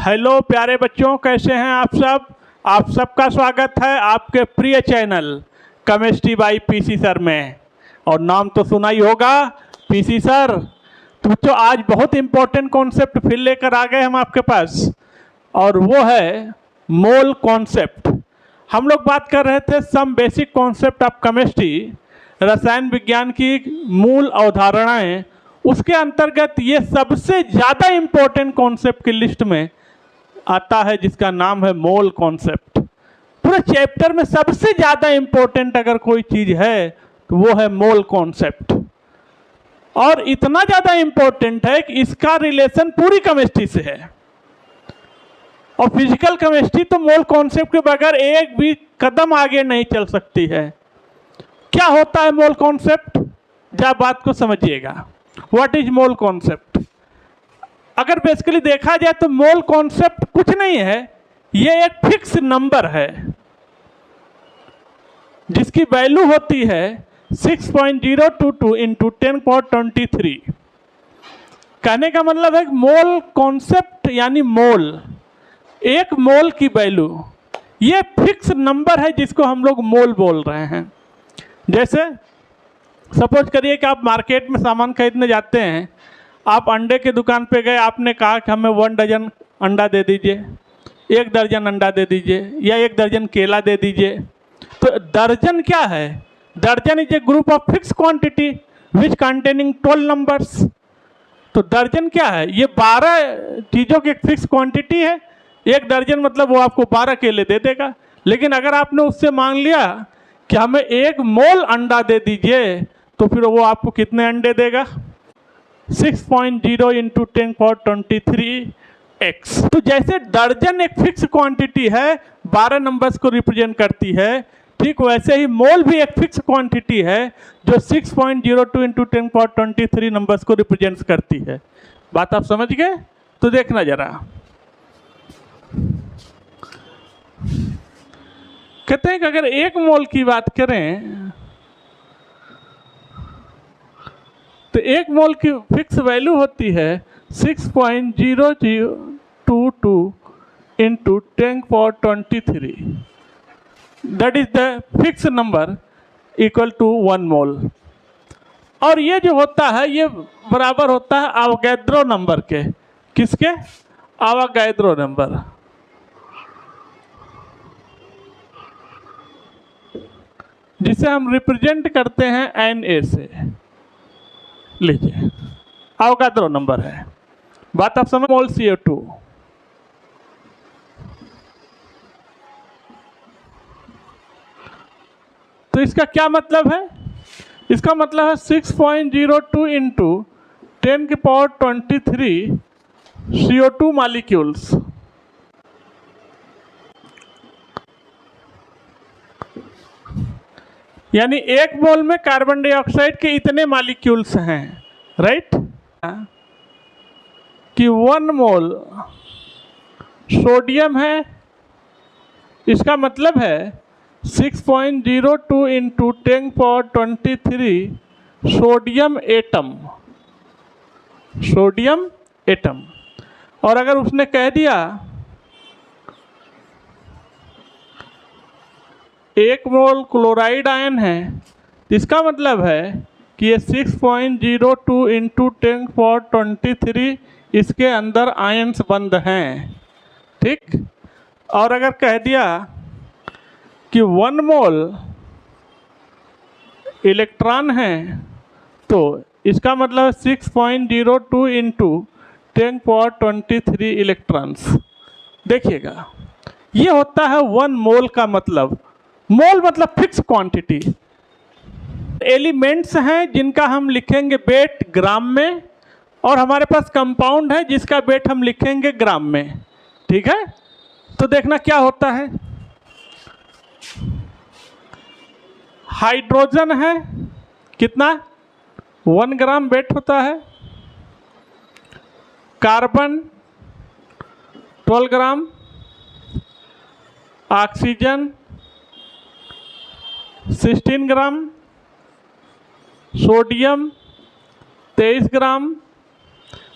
Hello प्यारे बच्चों, कैसे हैं आप सब। आप सबका स्वागत है आपके प्रिय channel chemistry bye PC sir में। और नाम तो सुना ही होगा, पीसी सर। तो बच्चों, आज बहुत इंपॉर्टेंट कॉन्सेप्ट फिर लेकर आ गए हम आपके पास, और वो है मोल कॉन्सेप्ट। हम लोग बात कर रहे थे some basic concept of chemistry, रसायन विज्ञान की मूल अवधारणाएं। उसके अंतर्गत ये सबसे ज़्यादा इम्पोर्टेंट कॉन्सेप्ट की लिस्ट में आता है, जिसका नाम है मोल कॉन्सेप्ट। पूरे चैप्टर में सबसे ज़्यादा इम्पोर्टेंट अगर कोई चीज़ है तो वो है मोल कॉन्सेप्ट। और इतना ज़्यादा इम्पोर्टेंट है कि इसका रिलेशन पूरी केमिस्ट्री से है। और फिजिकल केमिस्ट्री तो मोल कॉन्सेप्ट के बगैर एक भी कदम आगे नहीं चल सकती है। क्या होता है मोल कॉन्सेप्ट, जरा बात को समझिएगा। What is mole concept? अगर बेसिकली देखा जाए तो मोल कॉन्सेप्ट कुछ नहीं है, ये एक फिक्स नंबर है जिसकी वैल्यू होती है 6.022 इंटू 10⁻23। कहने का मतलब है मोल कॉन्सेप्ट यानी मोल, एक मोल की वैल्यू, ये फिक्स नंबर है जिसको हम लोग मोल बोल रहे हैं। जैसे सपोज करिए कि आप मार्केट में सामान खरीदने जाते हैं, आप अंडे की दुकान पे गए, आपने कहा कि हमें 1 दर्जन अंडा दे दीजिए, 1 दर्जन अंडा दे दीजिए, या 1 दर्जन केला दे दीजिए। तो दर्जन क्या है? दर्जन is a group of fix quantity which containing 12 numbers. तो दर्जन क्या है? ये 12 चीज़ों की एक फिक्स क्वांटिटी है। 1 दर्जन मतलब वो आपको 12 केले दे देगा। लेकिन अगर आपने उससे मांग लिया कि हमें 1 मोल अंडा दे दीजिए, तो फिर वो आपको कितने अंडे देगा? 6.0 इंटू 10⁻23x। तो जैसे दर्जन एक फिक्स क्वांटिटी है, 12 नंबर्स को रिप्रेजेंट करती है, ठीक वैसे ही मोल भी एक फिक्स क्वांटिटी है जो 6.02 इंटू 10⁻23 नंबर्स को रिप्रेजेंट करती है। बात आप समझ गए? तो देखना जरा, कहते हैं कि अगर 1 मोल की बात करें तो 1 मोल की फिक्स वैल्यू होती है 6.0022 into 10⁻23। That is the fix number equal to 1 mole. और ये जो होता है ये बराबर होता है अवोगाद्रो नंबर के। किसके? Avogadro number. जिसे हम रिप्रेजेंट करते हैं Na से। लीजिए, अवोगाद्रो नंबर है। बात आप समझ। मोल CO2, तो इसका क्या मतलब है? इसका मतलब है 6.02 इंटू 10⁻23 CO2 मॉलिक्यूल्स। यानी 1 मोल में कार्बन डाइऑक्साइड के इतने मॉलिक्यूल्स हैं, राइट? कि 1 मोल सोडियम है, इसका मतलब है 6.02 into 10⁻23 sodium atom. Sodium atom. और अगर उसने कह दिया 1 मोल क्लोराइड आयन है, इसका मतलब है कि ये 6.02 इंटू 10⁻23 इसके अंदर आयन्स बंद हैं, ठीक। और अगर कह दिया कि 1 मोल इलेक्ट्रॉन है, तो इसका मतलब 6.02 इंटू 10⁻23 इलेक्ट्रॉन्स। देखिएगा, ये होता है 1 मोल का मतलब। मोल मतलब फिक्स क्वांटिटी। एलिमेंट्स हैं जिनका हम लिखेंगे वेट ग्राम में, और हमारे पास कंपाउंड है जिसका वेट हम लिखेंगे ग्राम में, ठीक है। तो देखना क्या होता है। हाइड्रोजन है, कितना? 1 ग्राम वेट होता है। कार्बन 12 ग्राम। ऑक्सीजन 16 ग्राम। सोडियम 23 ग्राम।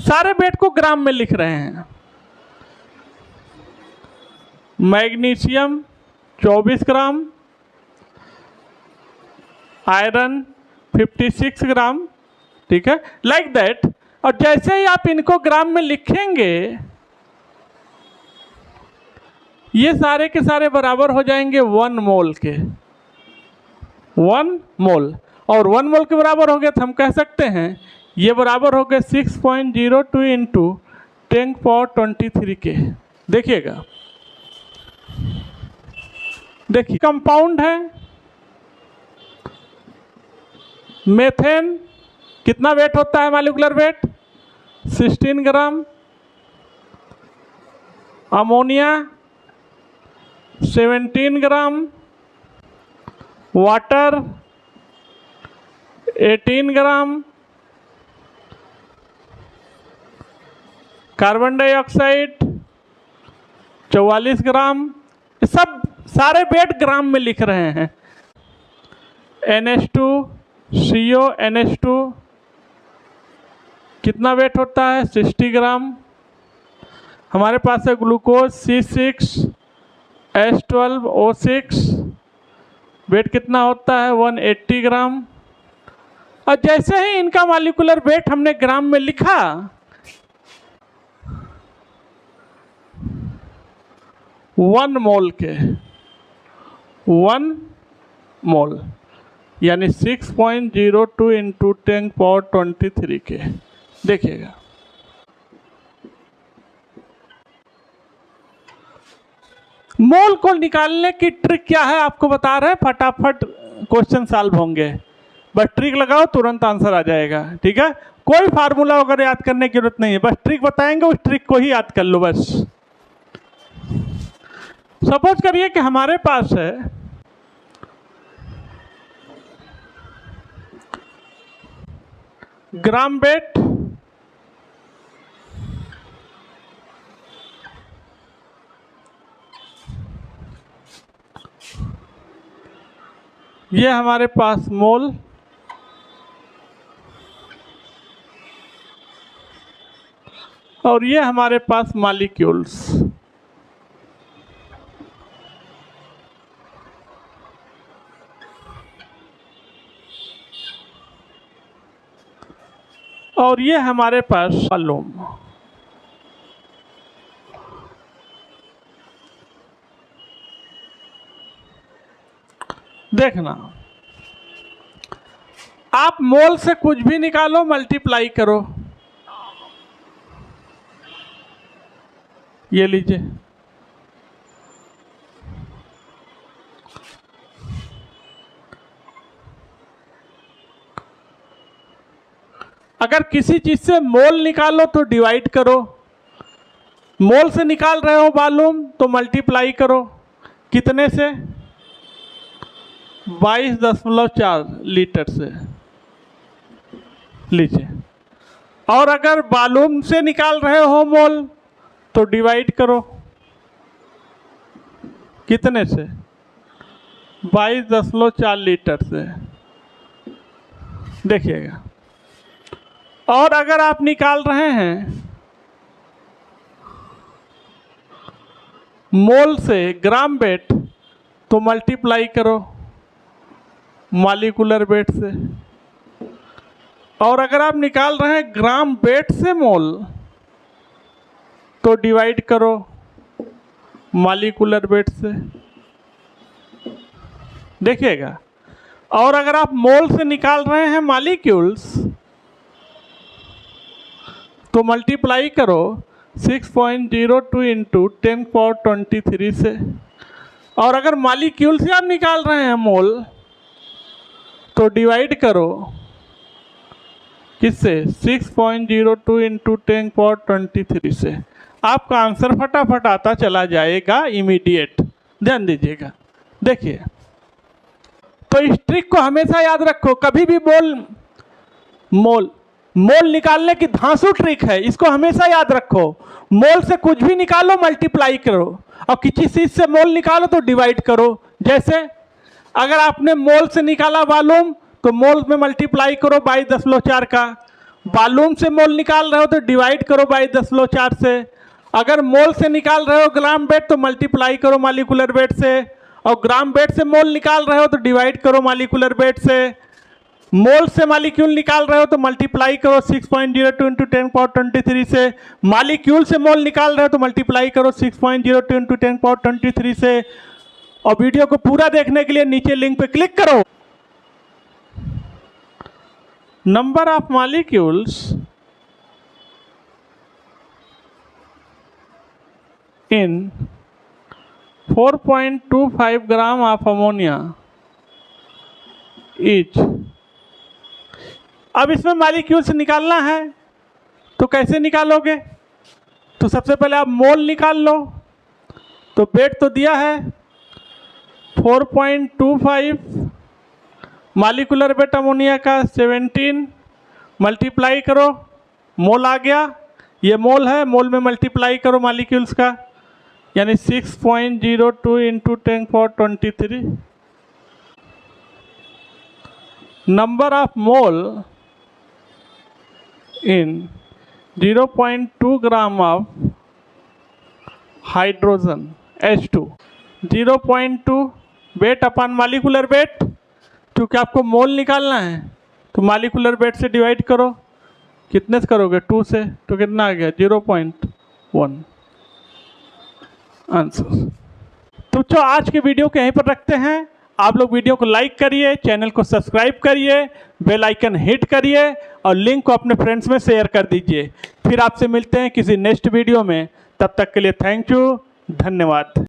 सारे वेट को ग्राम में लिख रहे हैं। मैग्नीशियम 24 ग्राम, आयरन 56 ग्राम, ठीक है, लाइक दैट। और जैसे ही आप इनको ग्राम में लिखेंगे ये सारे के सारे बराबर हो जाएंगे 1 मोल के, 1 मोल। और 1 मोल के बराबर हो गया तो हम कह सकते हैं ये बराबर हो गए 6.02 इंटू 10⁻23 के। देखिएगा, देखिए कंपाउंड है मेथेन, कितना वेट होता है मॉलिक्यूलर वेट 16 ग्राम, अमोनिया 17 ग्राम, वाटर 18 ग्राम, कार्बन डाइऑक्साइड 44 ग्राम। सब सारे वेट ग्राम में लिख रहे हैं। NH2 CO NH2 कितना वेट होता है 60 ग्राम। हमारे पास है ग्लूकोज C6 H12O6, वेट कितना होता है 180 ग्राम। और जैसे ही इनका मॉलिक्यूलर वेट हमने ग्राम में लिखा, वन मोल के 1 मोल यानी 6.02 इंटू 10⁻23 के। देखिएगा, मोल को निकालने की ट्रिक क्या है आपको बता रहे हैं, फटाफट क्वेश्चन सॉल्व होंगे। बस ट्रिक लगाओ तुरंत आंसर आ जाएगा, ठीक है। कोई फार्मूला वगैरह याद करने की जरूरत नहीं है, बस ट्रिक बताएंगे, उस ट्रिक को ही याद कर लो बस। सपोज करिए कि हमारे पास है ग्राम वेट, ये हमारे पास मोल, और ये हमारे पास मॉलिक्यूल्स। और ये हमारे पास वॉल्यूम। देखना, आप मोल से कुछ भी निकालो, मल्टीप्लाई करो। ये लीजिए, अगर किसी चीज से मोल निकालो तो डिवाइड करो, मोल से निकाल रहे हो वॉल्यूम तो मल्टीप्लाई करो। कितने से 22.4 लीटर से, लीजिए। और अगर वॉल्यूम से निकाल रहे हो मोल तो डिवाइड करो, कितने से 22.4 लीटर से। देखिएगा, और अगर आप निकाल रहे हैं मोल से ग्राम वेट तो मल्टीप्लाई करो मॉलिक्यूलर वेट से। और अगर आप निकाल रहे हैं ग्राम वेट से मोल तो डिवाइड करो मॉलिक्यूलर वेट से। देखिएगा, और अगर आप मोल से निकाल रहे हैं मॉलिक्यूल्स तो मल्टीप्लाई करो 6.02 इंटू 10⁻23 से। और अगर मॉलिक्यूल से आप निकाल रहे हैं मोल तो डिवाइड करो किससे 6.02 इंटू 10⁻23 से। आपका आंसर फटाफट आता चला जाएगा, इमीडिएट। ध्यान दीजिएगा। देखिए, तो इस ट्रिक को हमेशा याद रखो, कभी भी मोल निकालने की धांसू ट्रिक है, इसको हमेशा याद रखो। मोल से कुछ भी निकालो, मल्टीप्लाई करो, और किसी चीज से मोल निकालो तो डिवाइड करो। जैसे अगर आपने मोल से निकाला वॉल्यूम तो मोल में मल्टीप्लाई करो 22.4 का। वॉल्यूम से मोल निकाल रहे हो तो डिवाइड करो 22.4 से। अगर मोल से निकाल रहे हो ग्राम वेट तो मल्टीप्लाई करो मॉलिक्यूलर वेट से, और ग्राम वेट से मोल निकाल रहे हो तो डिवाइड करो मॉलिक्यूलर वेट से। मोल से मॉलिक्यूल निकाल रहे हो तो मल्टीप्लाई करो 6.02 इंटू 10⁻23 से। मॉलिक्यूल से मोल निकाल रहे हो तो मल्टीप्लाई करो 6.02 इंटू 10⁻23 से। और वीडियो को पूरा देखने के लिए नीचे लिंक पे क्लिक करो। Number of molecules in 4.25 gram of ammonia etch. अब इसमें मॉलिक्यूल से निकालना है तो कैसे निकालोगे? तो सबसे पहले आप मोल निकाल लो। तो वेट तो दिया है 4.25, मॉलिक्यूलर वेट अमोनिया का 17, मल्टीप्लाई करो, मोल आ गया, ये मोल है, मोल में मल्टीप्लाई करो मॉलिक्यूल्स का, यानी 6.02 into 10⁻23। Number of mole in 0.2 gram of hydrogen H2। 0.2 weight upon molecular weight, क्योंकि आपको मोल निकालना है तो मॉलिक्यूलर वेट से डिवाइड करो। कितने से करोगे? 2 से, तो कितना आ गया? 0.1 आंसर। तो आज के वीडियो को यहीं पर रखते हैं। आप लोग वीडियो को लाइक करिए, चैनल को सब्सक्राइब करिए, बेल आइकन हिट करिए और लिंक को अपने फ्रेंड्स में शेयर कर दीजिए। फिर आपसे मिलते हैं किसी नेक्स्ट वीडियो में। तब तक के लिए थैंक यू, धन्यवाद।